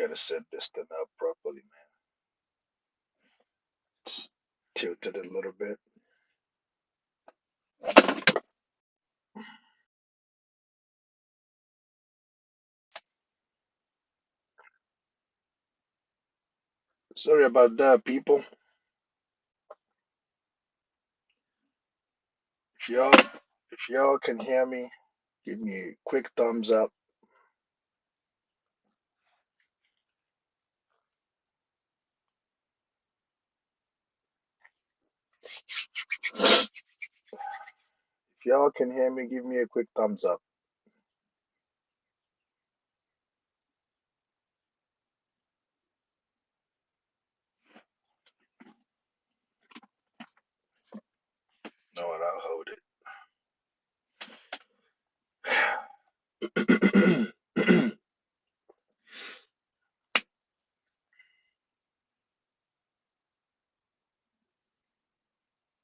Gotta set this thing up properly, man. It's tilted a little bit. Sorry about that, people. If y'all if y'all can hear me, give me a quick thumbs up. If y'all can hear me, give me a quick thumbs up. Know what? I'll hold it.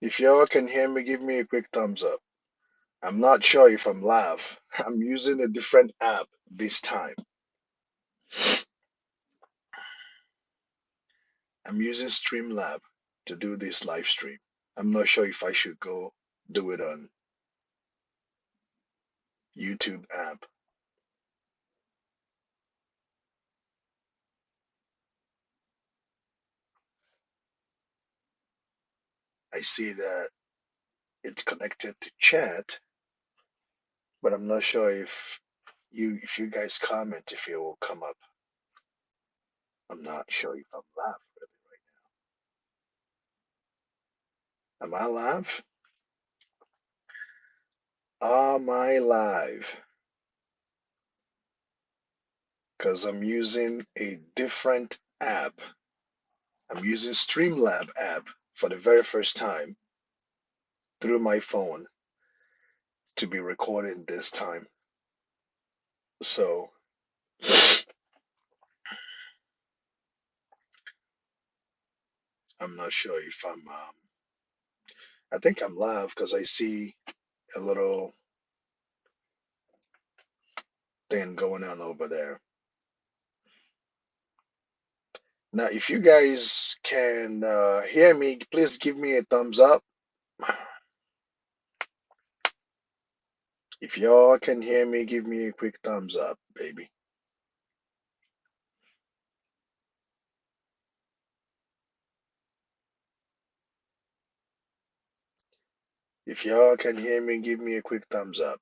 If y'all can hear me, give me a quick thumbs up. I'm not sure if I'm live. I'm using a different app this time. I'm using Streamlab to do this live stream. I'm not sure if I should go do it on YouTube app. I see that it's connected to chat, but I'm not sure if you guys comment if it will come up. I'm not sure if I'm live really right now. Am I live? Am I live? Because I'm using a different app. I'm using Streamlab app for the very first time through my phone to be recording this time. So I'm not sure if I think I'm live because I see a little thing going on over there. Now, if you guys can hear me, please give me a thumbs up. If y'all can hear me, give me a quick thumbs up, baby. If y'all can hear me, give me a quick thumbs up.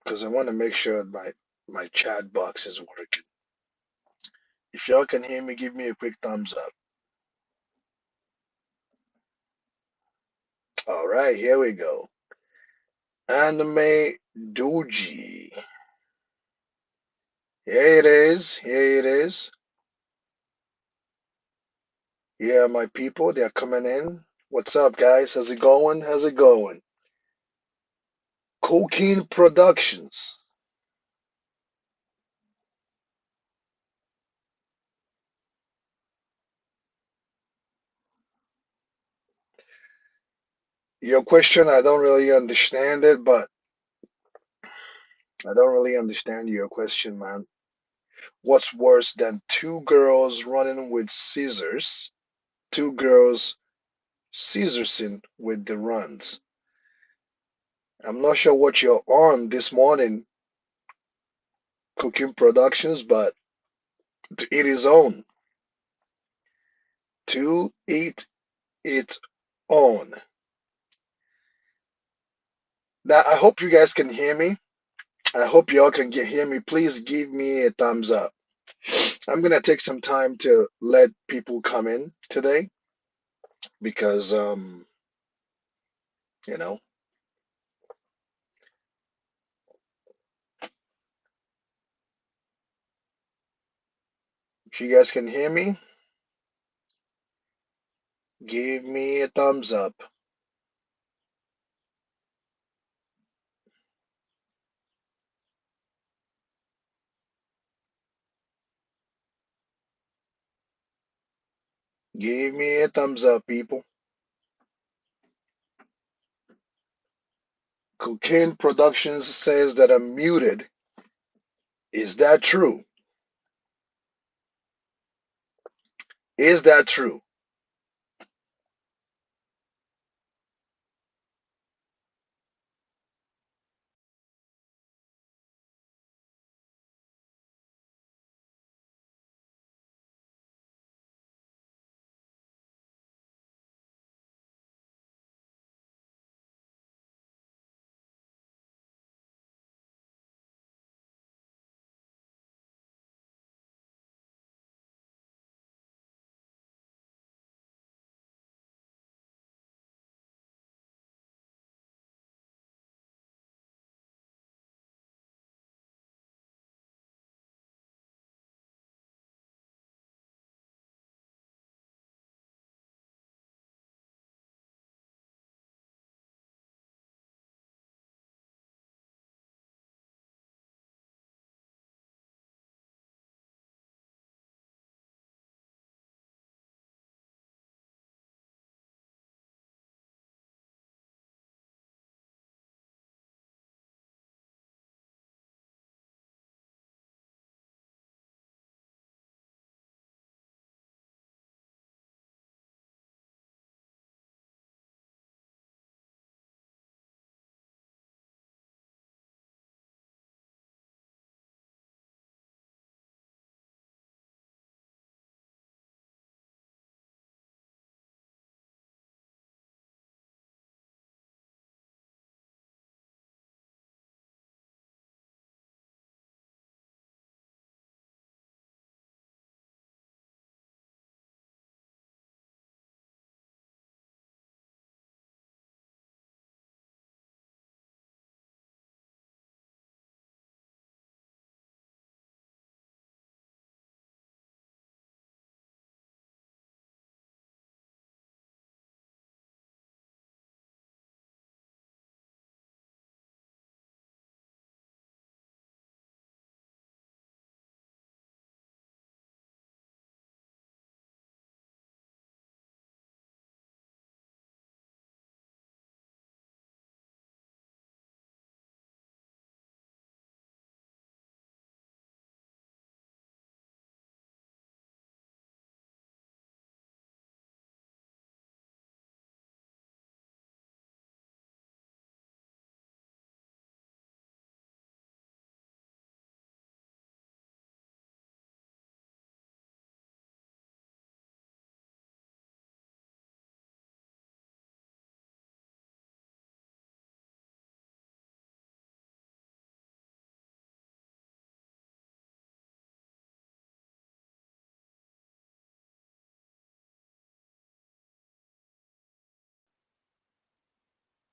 Because I want to make sure my chat box is working. If y'all can hear me, give me a quick thumbs up. All right, here we go. Anime Doji. Here it is. Here it is. Yeah, my people, they're coming in. What's up, guys? How's it going? How's it going? Cocaine Productions. Your question, I don't really understand it, but I don't really understand your question, man. What's worse than two girls running with scissors? Two girls scissorsing with the runs. I'm not sure what you're on this morning, Cooking Productions, but to eat his own. To eat its own. Now, I hope you guys can hear me. I hope y'all can hear me. Please give me a thumbs up. I'm gonna take some time to let people come in today because you know, if you guys can hear me, give me a thumbs up. Give me a thumbs up, people. Cocaine Productions says that I'm muted. Is that true? Is that true?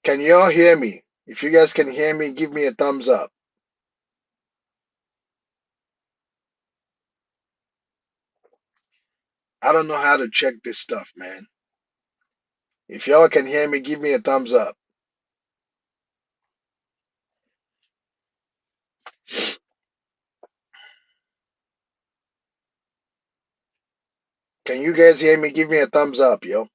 Can y'all hear me? If you guys can hear me, give me a thumbs up. I don't know how to check this stuff, man. If y'all can hear me, give me a thumbs up. Can you guys hear me? Give me a thumbs up, yo.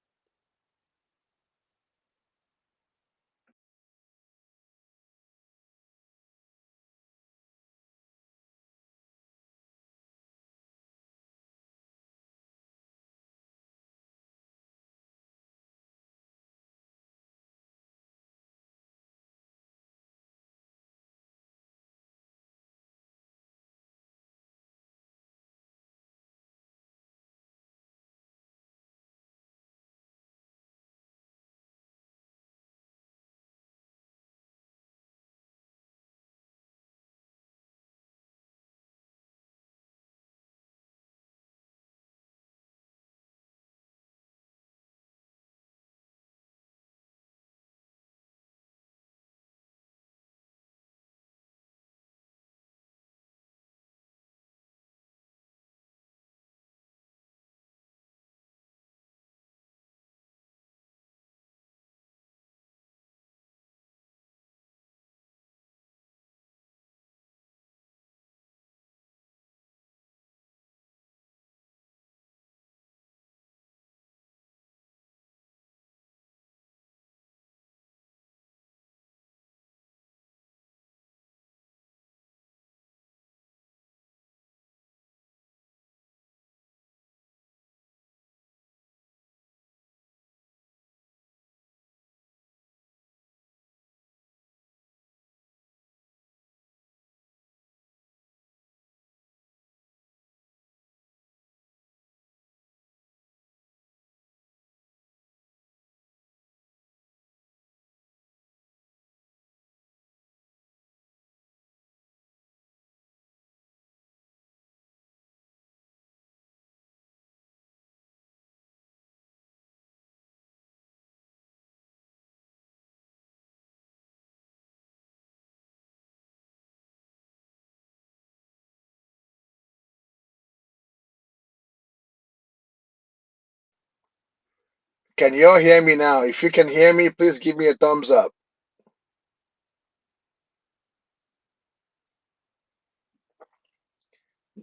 Can y'all hear me now? If you can hear me, please give me a thumbs up.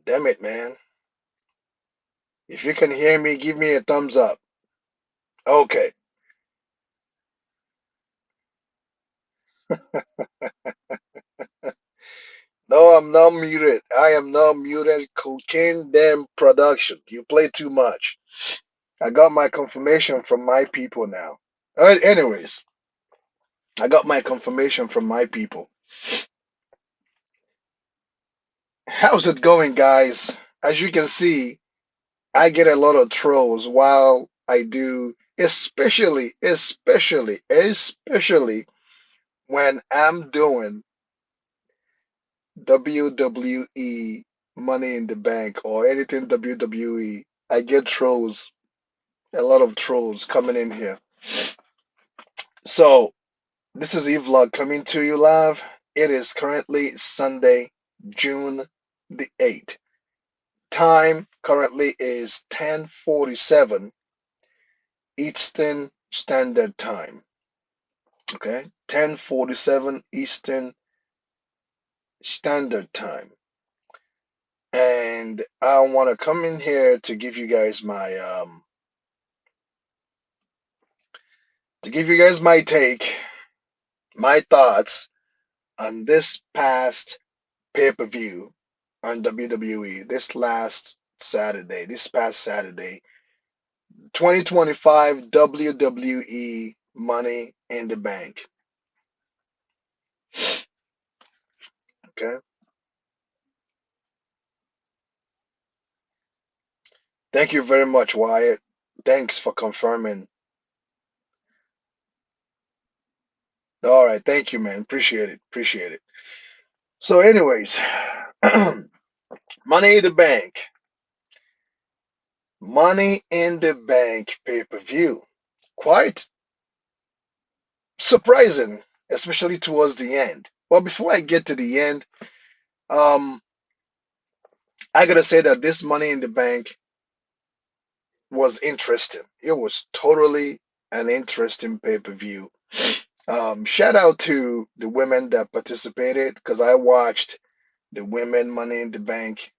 Damn it, man. If you can hear me, give me a thumbs up. Okay. No, I'm not muted. I am not muted. Cocaine damn production. You play too much. I got my confirmation from my people now. Anyways, I got my confirmation from my people. How's it going, guys? As you can see, I get a lot of trolls while I do, especially when I'm doing WWE Money in the Bank or anything WWE. I get trolls, a lot of trolls coming in here. So, this is E-Vlog coming to you live. It is currently Sunday, June the 8th. Time currently is 10:47 Eastern Standard Time. Okay, 10:47 Eastern Standard Time. And I want to come in here to give you guys my take, my thoughts on this past pay-per-view on WWE this past Saturday, 2025 WWE Money in the Bank. Okay. Thank you very much, Wyatt. Thanks for confirming. All right, thank you, man. Appreciate it. Appreciate it. So, anyways, Money in the Bank. Money in the Bank pay-per-view. Quite surprising, especially towards the end. Well, before I get to the end, um, I gotta say that this Money in the Bank was interesting. It was totally an interesting pay-per-view. Shout out to the women that participated because I watched the women Money in the Bank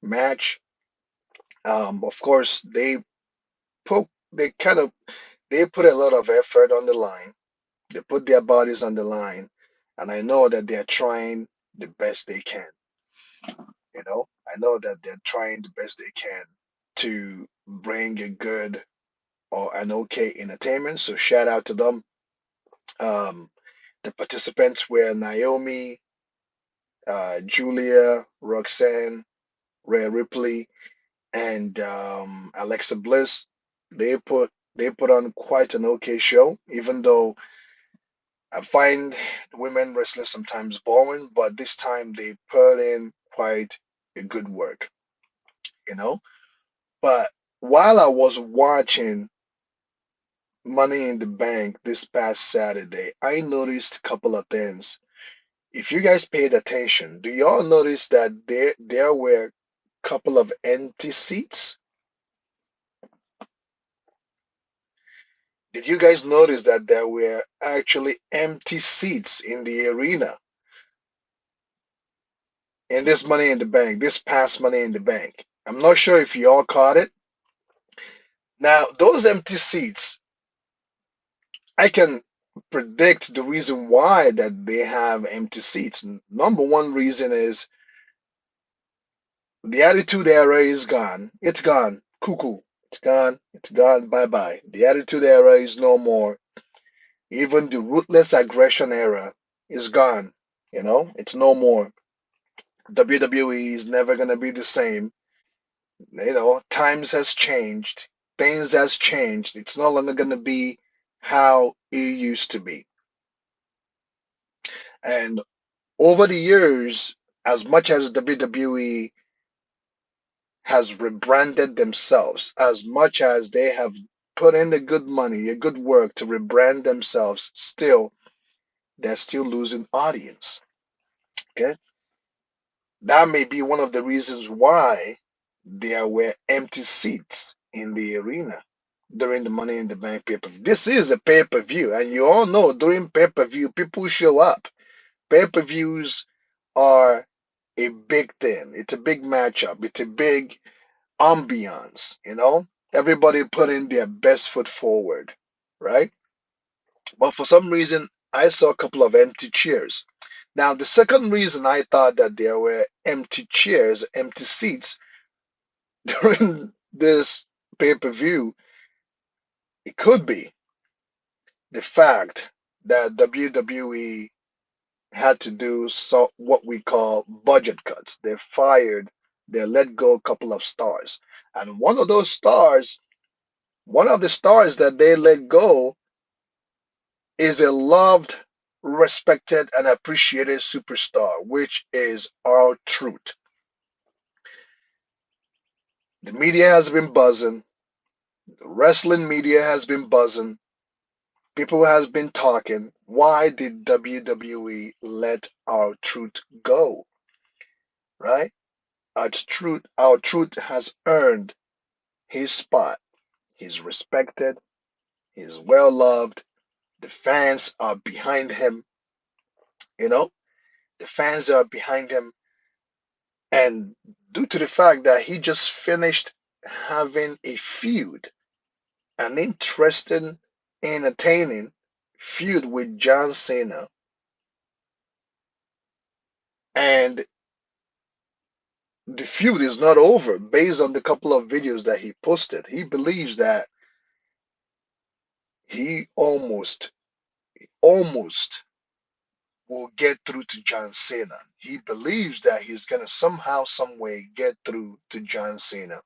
match. Of course, put they kind of they put a lot of effort on the line. They put their bodies on the line, and I know that they're trying the best they can. I know that they're trying the best they can to bring a good or an okay entertainment. So shout out to them. Um, the participants were Naomi, Julia, Roxanne, Rhea Ripley, and Alexa Bliss. They put on quite an okay show, even though I find women wrestlers sometimes boring, but this time they put in quite a good work, you know. But while I was watching Money in the Bank this past Saturday, I noticed a couple of things. If you guys paid attention, do y'all notice that there were a couple of empty seats? Did you guys notice that there were actually empty seats in the arena in this Money in the Bank, this past Money in the Bank? I'm not sure if you all caught it. Now, those empty seats, I can predict the reason why that they have empty seats. Number one reason is the Attitude Era is gone. It's gone. Cuckoo. It's gone. It's gone. Bye bye. The Attitude Era is no more. Even the Ruthless Aggression Era is gone. It's no more. WWE is never gonna be the same. Times has changed. Things has changed. It's no longer gonna be how it used to be. And over the years, as much as WWE has rebranded themselves, as much as they have put in the good money, a good work to rebrand themselves, still, they're still losing audience. Okay? That may be one of the reasons why there were empty seats in the arena. during the Money in the Bank pay-per-view. This is a pay-per-view, and you all know during pay-per-view, people show up. Pay-per-views are a big thing. It's a big matchup. It's a big ambiance, you know? Everybody putting their best foot forward, right? But for some reason, I saw a couple of empty chairs. Now, the second reason I thought that there were empty chairs, empty seats during this pay-per-view, it could be the fact that WWE had to do what we call budget cuts. They let go a couple of stars. And one of the stars that they let go is a loved, respected, and appreciated superstar, which is R-Truth. The media has been buzzing. The wrestling media has been buzzing. People has been talking. Why did WWE let R-Truth go? Right? R-Truth has earned his spot. He's respected. He's well loved. The fans are behind him. You know, the fans are behind him. And due to the fact that he just finished having a feud, an interesting, entertaining feud with John Cena, and the feud is not over based on the couple of videos that he posted. He believes that he almost will get through to John Cena. He believes that he's gonna somehow, some way get through to John Cena.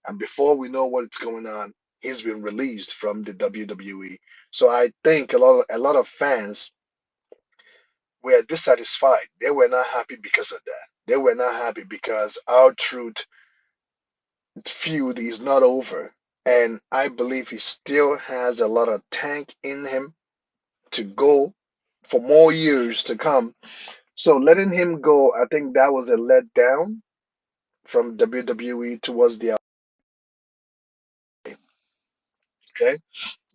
And before we know what's going on, he's been released from the WWE. So I think a lot of fans were dissatisfied. They were not happy because of that. They were not happy because R-Truth feud is not over. And I believe he still has a lot of tank in him to go for more years to come. So letting him go, I think that was a letdown from WWE towards the okay.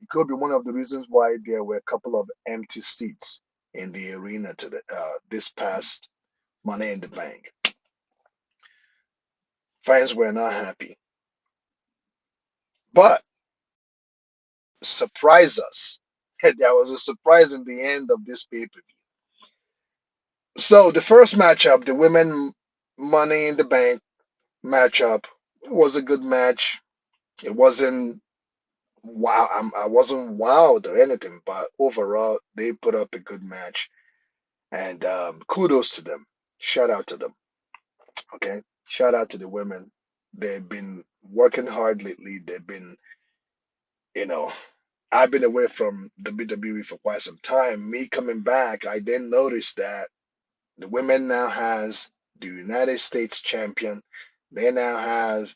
It could be one of the reasons why there were a couple of empty seats in the arena to this past Money in the Bank. Fans were not happy, but surprise us. There was a surprise in the end of this pay-per-view. So the first matchup, the women Money in the Bank matchup, was a good match. It wasn't wow. I wasn't wowed or anything, but overall they put up a good match, and kudos to them. Shout out to them. Okay, shout out to the women. They've been working hard lately. They've been, you know, I've been away from WWE for quite some time. Me coming back, I then noticed that the women now has the United States champion. They now have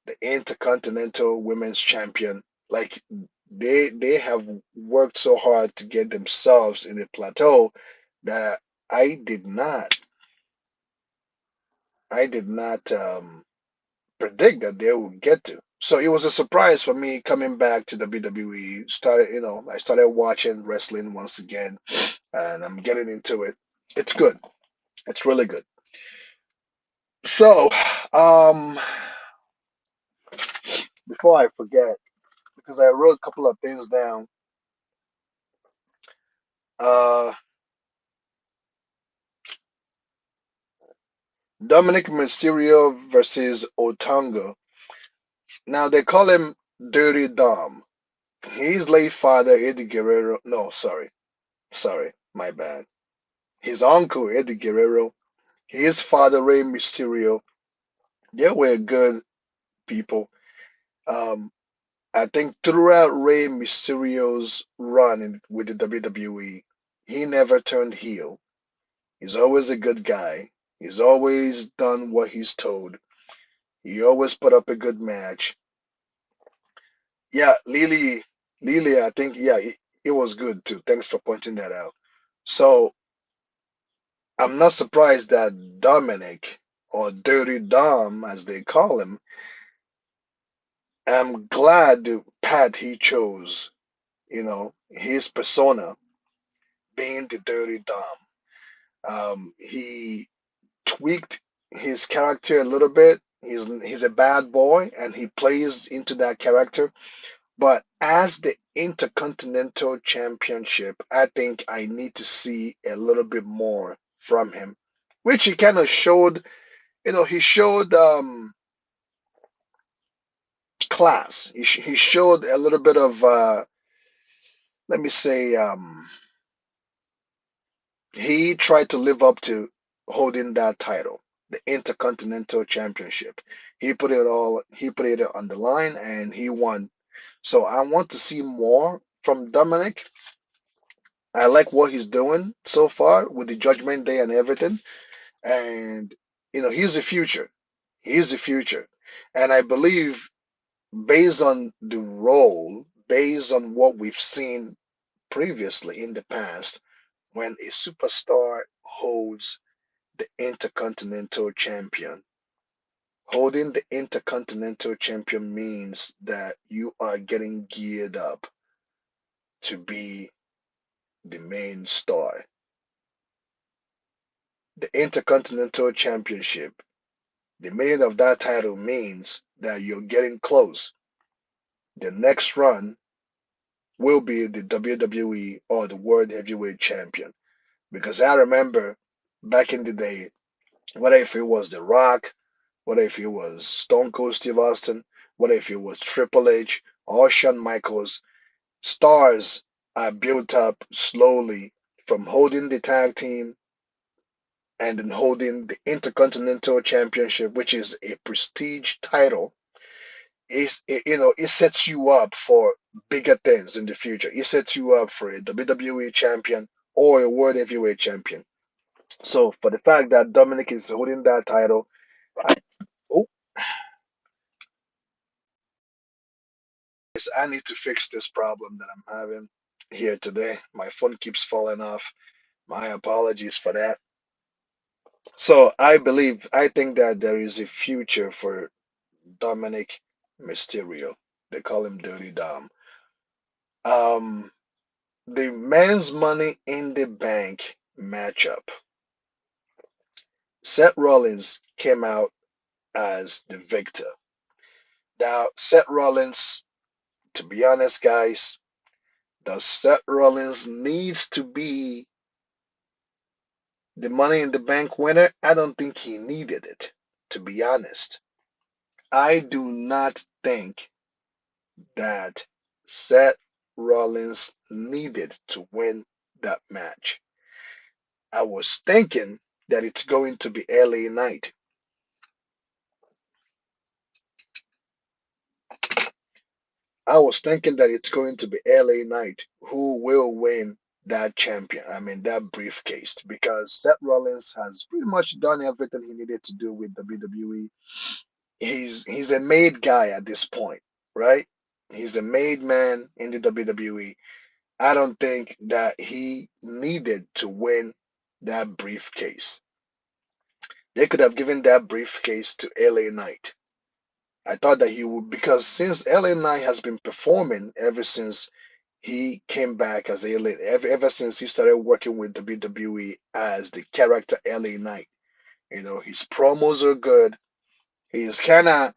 the Intercontinental Women's Champion. Like they have worked so hard to get themselves in the plateau that I did not I did not predict that they would get to. So it was a surprise for me coming back to WWE. I started watching wrestling once again, and I'm getting into it. It's good. It's really good. So, um, before I forget, because I wrote a couple of things down. Uh, Dominic Mysterio versus Otunga. Now they call him Dirty Dom. His late father Eddie Guerrero. No, sorry, my bad. His uncle Eddie Guerrero. His father Rey Mysterio. They were good people. Um, I think throughout Rey Mysterio's run with the WWE, he never turned heel. He's always a good guy. He's always done what he's told. He always put up a good match. Yeah, Lily, I think, yeah, it was good too. Thanks for pointing that out. So I'm not surprised that Dominic, or Dirty Dom as they call him, I'm glad the path he chose, his persona being the Dirty Dom. He tweaked his character a little bit. He's a bad boy and he plays into that character. But as the Intercontinental Championship, I think I need to see a little bit more from him, which he kind of showed. He showed class. He showed a little bit of let me say he tried to live up to holding that title, the Intercontinental Championship. He put it on the line and he won. So I want to see more from Dominic. I like what he's doing so far with the Judgment Day and everything. And he's the future. He's the future. And I believe based on the role, based on what we've seen previously in the past, when a superstar holds the Intercontinental Champion. Holding the Intercontinental Champion means that you are getting geared up to be the main star. The Intercontinental Championship, the meaning of that title means that you're getting close. The next run will be the WWE or the World Heavyweight Champion. Because I remember back in the day, whether if it was The Rock, whether if it was Stone Cold Steve Austin, whether if it was Triple H or Shawn Michaels, stars are built up slowly from holding the tag team and then holding the Intercontinental Championship, which is a prestige title. It sets you up for bigger things in the future. It sets you up for a WWE champion or a World Heavyweight champion. So for the fact that Dominic is holding that title, I, oh, I need to fix this problem that I'm having here today. My phone keeps falling off. My apologies for that. So I think that there is a future for Dominic Mysterio. They call him Dirty Dom. Um, the men's Money in the Bank matchup. Seth Rollins came out as the victor. Now, Seth Rollins, to be honest, guys, does Seth Rollins needs to be the Money in the Bank winner? I don't think he needed it, to be honest. I do not think that Seth Rollins needed to win that match. I was thinking that it's going to be LA Knight. I was thinking that it's going to be LA Knight who will win that that briefcase, because Seth Rollins has pretty much done everything he needed to do with WWE. He's a made guy at this point, right? He's a made man in the WWE. I don't think that he needed to win that briefcase. They could have given that briefcase to LA Knight. I thought that he would, because since LA Knight has been performing ever since he came back as LA, ever since he started working with WWE as the character LA Knight. His promos are good. He's kind of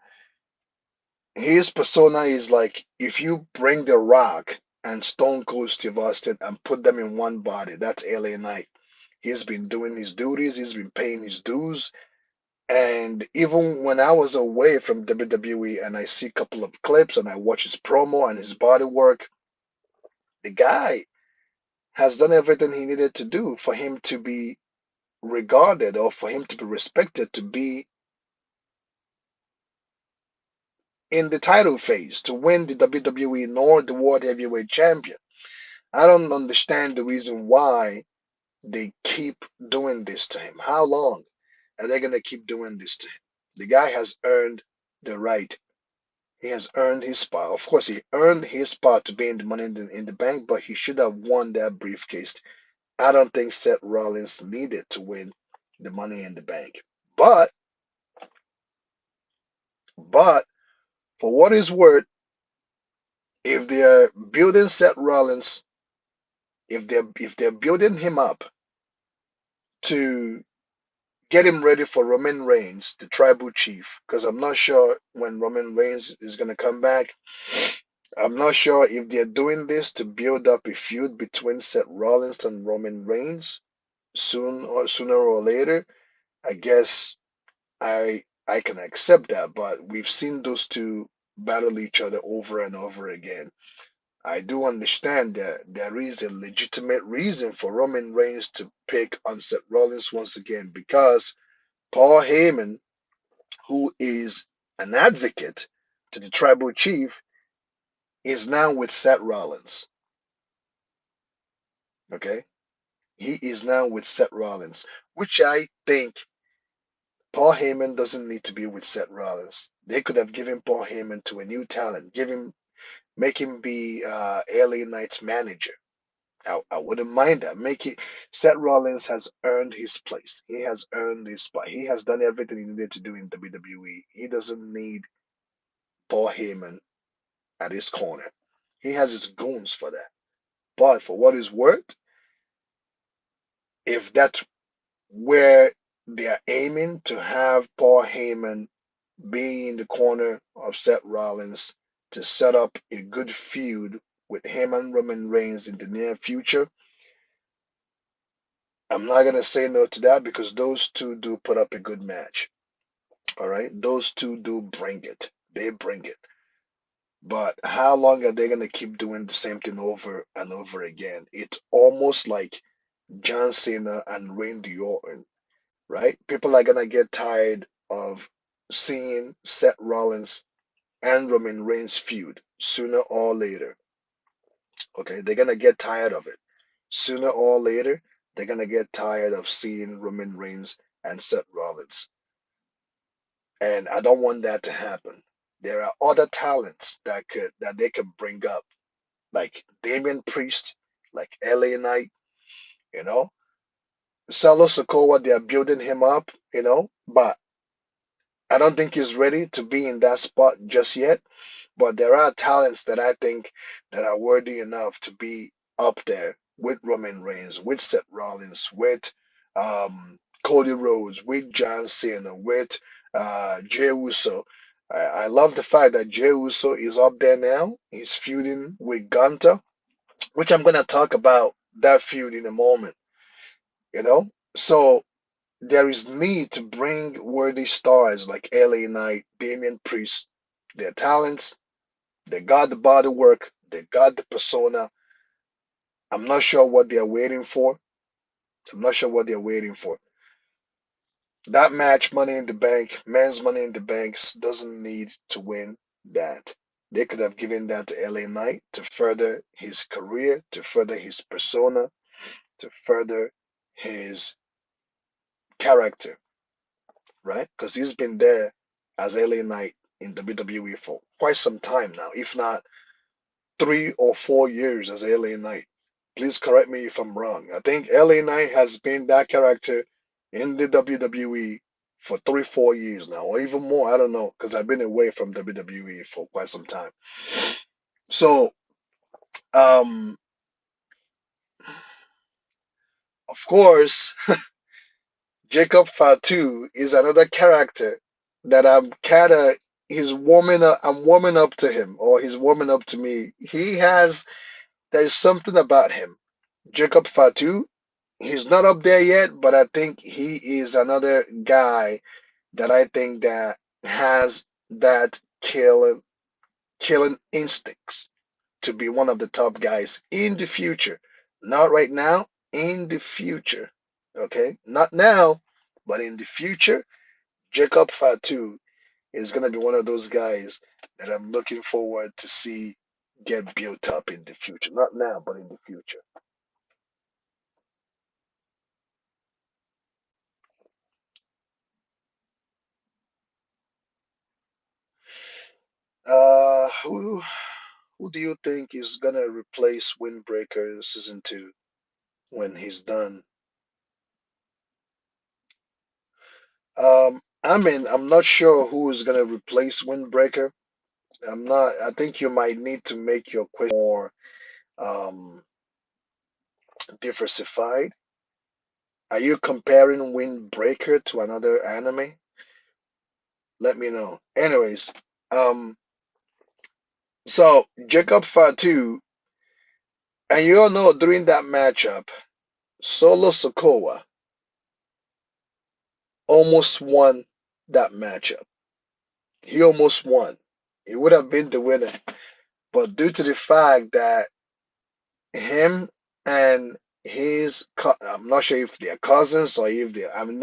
his persona is like if you bring The Rock and Stone Cold Steve Austin and put them in one body, that's LA Knight. He's been doing his duties, he's been paying his dues. And even when I was away from WWE and I see a couple of clips and I watch his promo and his body work, the guy has done everything he needed to do for him to be regarded or for him to be respected to be in the title phase, to win the WWE nor the World Heavyweight Champion. I don't understand the reason why they keep doing this to him. How long are they going to keep doing this to him? The guy has earned the right. He has earned his spot. Of course, he earned his spot to be in the Money in the Bank, but he should have won that briefcase. I don't think Seth Rollins needed to win the Money in the Bank. But For what is worth, if they're building Seth Rollins, if they're building him up to get him ready for Roman Reigns, the tribal chief, because I'm not sure when Roman Reigns is gonna come back. I'm not sure if they're doing this to build up a feud between Seth Rollins and Roman Reigns sooner or later. I guess I can accept that, but we've seen those two battle each other over and over again. I do understand that there is a legitimate reason for Roman Reigns to pick on Seth Rollins once again because Paul Heyman, who is an advocate to the tribal chief, is now with Seth Rollins. Okay? He is now with Seth Rollins, which I think Paul Heyman doesn't need to be with Seth Rollins. They could have given Paul Heyman to a new talent, make him be LA Knight's manager. I wouldn't mind that. Make it. Seth Rollins has earned his place. He has earned his spot. He has done everything he needed to do in WWE. He doesn't need Paul Heyman at his corner. He has his goons for that. But for what is worth, if that's where they are aiming to have Paul Heyman be in the corner of Seth Rollins to set up a good feud with him and Roman Reigns in the near future, I'm not gonna say no to that because those two do put up a good match. All right, those two do bring it. They bring it. But how long are they gonna keep doing the same thing over and over again? It's almost like John Cena and Randy Orton, right? People are gonna get tired of seeing Seth Rollins and Roman Reigns feud sooner or later. Okay, they're gonna get tired of it. Sooner or later, they're gonna get tired of seeing Roman Reigns and Seth Rollins. And I don't want that to happen. There are other talents that they could bring up, like Damian Priest, like LA Knight, you know. Solo Sokoa, they are building him up, but I don't think he's ready to be in that spot just yet. But there are talents that I think that are worthy enough to be up there with Roman Reigns, with Seth Rollins, with Cody Rhodes, with John Cena, with Jey Uso. I love the fact that Jey Uso is up there now. He's feuding with Gunter, which I'm gonna talk about that feud in a moment. You know, so there is need to bring worthy stars like LA Knight, Damian Priest, their talents. They got the body work. They got the persona. I'm not sure what they're waiting for. I'm not sure what they're waiting for. That match, Money in the Bank, men's Money in the Bank, doesn't need to win that. They could have given that to LA Knight to further his career, to further his persona, to further his character, right? Because he's been there as LA Knight in WWE for quite some time now, if not 3 or 4 years as LA Knight. Please correct me if I'm wrong. I think LA Knight has been that character in the WWE for 3, 4 years now, or even more. I don't know, because I've been away from WWE for quite some time. So, um, of course, Jacob Fatu is another character that I'm kind of he's warming up. I'm warming up to him, or he's warming up to me. There's something about him. Jacob Fatu, he's not up there yet, but I think he is another guy that I think that has that killing instincts to be one of the top guys in the future. Not right now, in the future. Okay? Not now, but in the future, Jacob Fatu is gonna be one of those guys that I'm looking forward to see get built up in the future. Not now, but in the future. Who do you think is gonna replace Windbreaker in season 2 when he's done? I'm not sure who is gonna replace Windbreaker. I'm not. I think you might need to make your question more um, diversified. Are you comparing Windbreaker to another anime? Let me know. Anyways, um, so Jacob Fatu, and you all know during that matchup, Solo Sokoa almost won that matchup. He almost won. He would have been the winner, but due to the fact that him and I'm not sure if they're cousins or if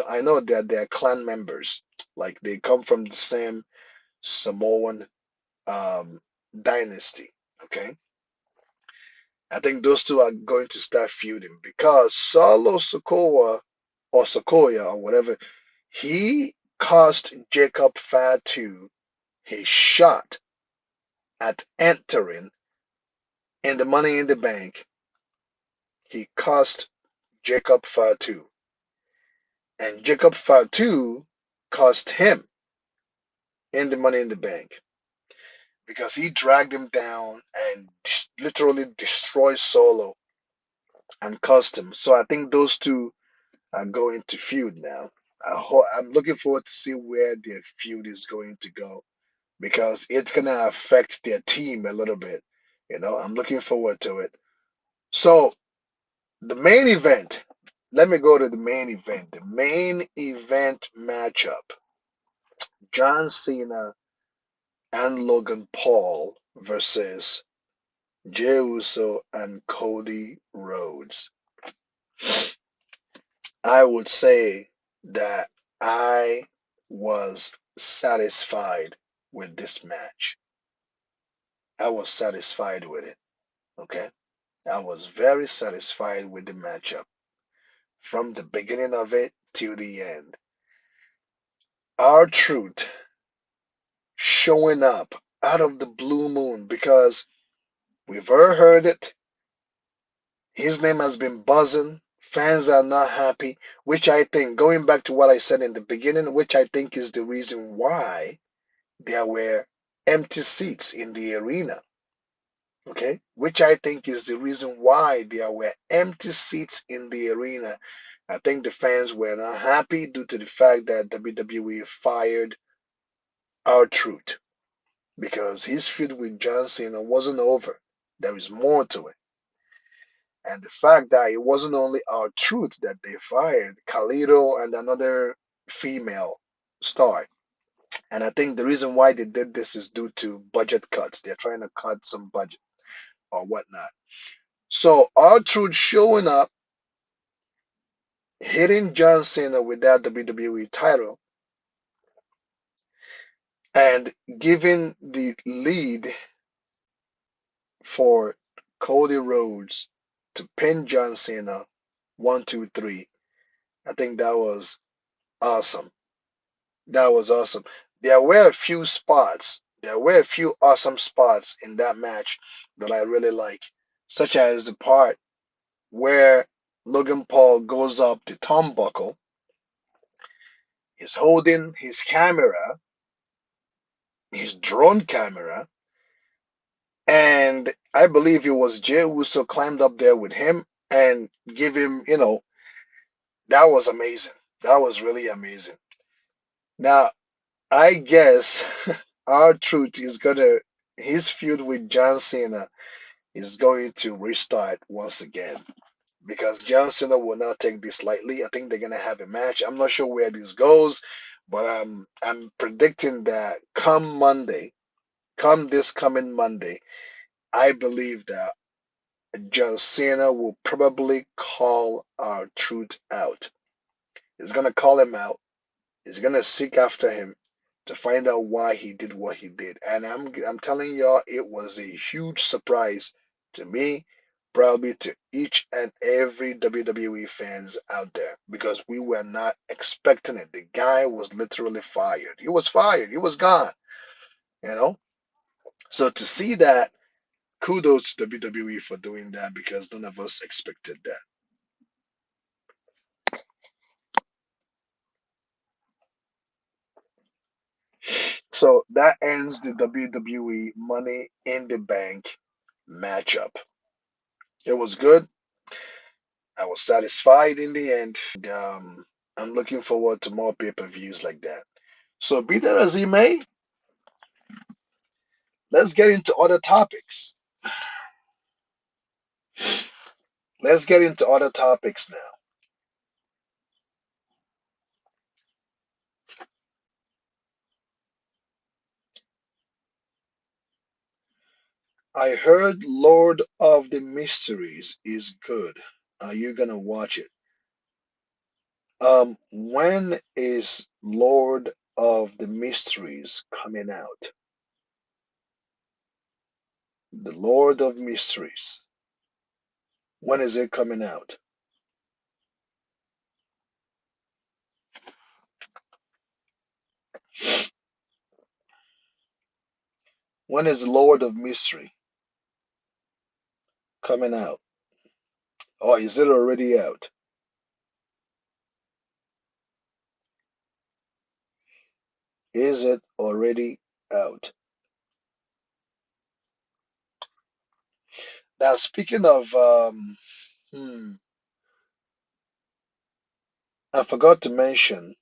I know that they're clan members. Like they come from the same Samoan um, dynasty. Okay. I think those two are going to start feuding because Solo Sokoa or Sokoya or whatever, he cost Jacob Fatu his shot at entering in the Money in the Bank. He cost Jacob Fatu, and Jacob Fatu cost him in the Money in the Bank because he dragged him down and literally destroyed Solo and cost him. So I think those two are going to feud now. I'm looking forward to see where their feud is going to go because it's gonna affect their team a little bit. I'm looking forward to it. So the main event. Let me go to the main event. The main event matchup: John Cena and Logan Paul versus Jey Uso and Cody Rhodes. I would say that I was satisfied with this match. I was satisfied with it. Okay. I was very satisfied with the matchup from the beginning of it to the end. R-Truth showing up out of the blue moon because we've all heard it. His name has been buzzing. Fans are not happy, which I think, going back to what I said in the beginning, which I think is the reason why there were empty seats in the arena. Okay, which I think is the reason why there were empty seats in the arena. I think the fans were not happy due to the fact that WWE fired R-Truth because his feud with John Cena wasn't over. There is more to it. And the fact that it wasn't only R-Truth that they fired, Carlito and another female star. And I think the reason why they did this is due to budget cuts. They're trying to cut some budget or whatnot. So R-Truth showing up, hitting John Cena with that WWE title, and giving the lead for Cody Rhodes to pin John Cena 1, 2, 3. I think that was awesome. That was awesome. There were a few spots. There were a few awesome spots in that match that I really like, such as the part where Logan Paul goes up the turnbuckle. He's holding his camera, his drone camera, and I believe it was Jey Uso climbed up there with him and give him, that was amazing. That was really amazing. Now, I guess R-Truth is gonna his feud with John Cena is going to restart once again because John Cena will not take this lightly. I think they're gonna have a match. I'm not sure where this goes, but I'm predicting that come this coming Monday, I believe that John Cena will probably call R-Truth out. He's gonna call him out. He's gonna seek after him to find out why he did what he did. And I'm telling y'all, it was a huge surprise to me, probably to each and every WWE fans out there, because we were not expecting it. The guy was literally fired. He was fired. He was gone. You know. So to see that, kudos to WWE for doing that because none of us expected that. So that ends the WWE Money in the Bank matchup. It was good. I was satisfied in the end. I'm looking forward to more pay-per-views like that. So be that as it may, let's get into other topics. Let's get into other topics now. I heard Lord of the Mysteries is good. Are you gonna watch it? When is Lord of the Mysteries coming out? The Lord of Mysteries. When is it coming out? When is the Lord of Mystery coming out? Or is it already out? Is it already out? Now, speaking of, I forgot to mention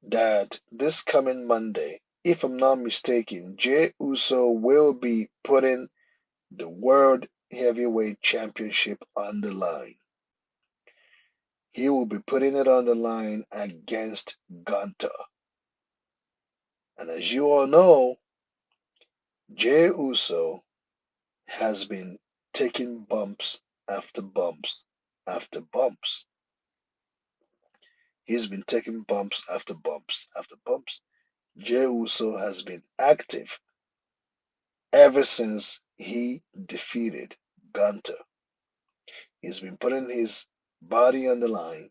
that this coming Monday, if I'm not mistaken, Jey Uso will be putting the World Heavyweight Championship on the line. He will be putting it on the line against Gunther. And as you all know, Jey Uso has been taking bumps after bumps after bumps. He's been taking bumps after bumps after bumps. Jey Uso has been active ever since he defeated Gunther. He's been putting his body on the line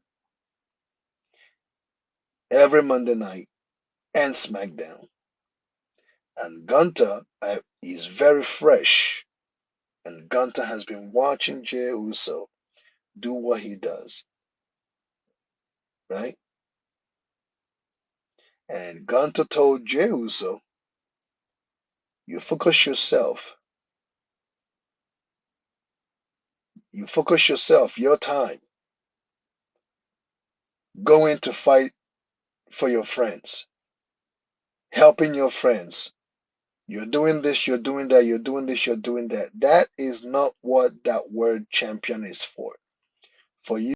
every Monday night and SmackDown. And Gunther is very fresh. And Gunther has been watching Jey Uso do what he does, right? And Gunther told Jey Uso, you focus yourself. You focus yourself, your time, going to fight for your friends, helping your friends. You're doing this, you're doing that, you're doing this, you're doing that. That is not what that word champion is for. For you